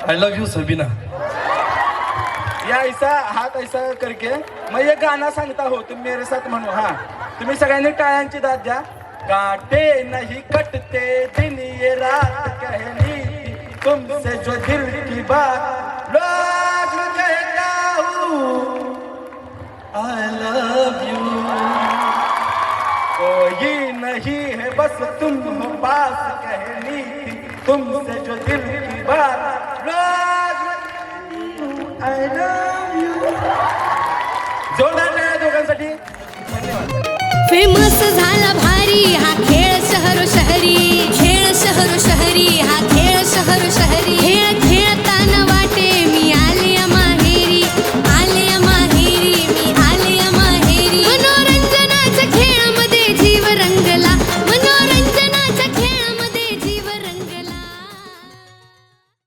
I love you Sabina. या ऐसा हात ऐसा करके मैं ये गाना सांगता हो, तुम मेरे साथ म्हणो। हाँ, तुम्ही सगळ्यांनी टाळ्यांची दाद द्या। काटे नहीं कटते दिन ये रात कहनी तुमसे जो दिल की बात रोज मैं कहता हूँ आई लव यू। कोई नहीं है बस तुम हो पास कहनी तुमसे जो दिल की बात रोज आई लव यू। जोरदार टाळ्या दोघांसाठी। धन्यवाद। फेमस झाला भारी हा खेळ शहरो शहरी, खेळ शहरो शहरी हा खेळ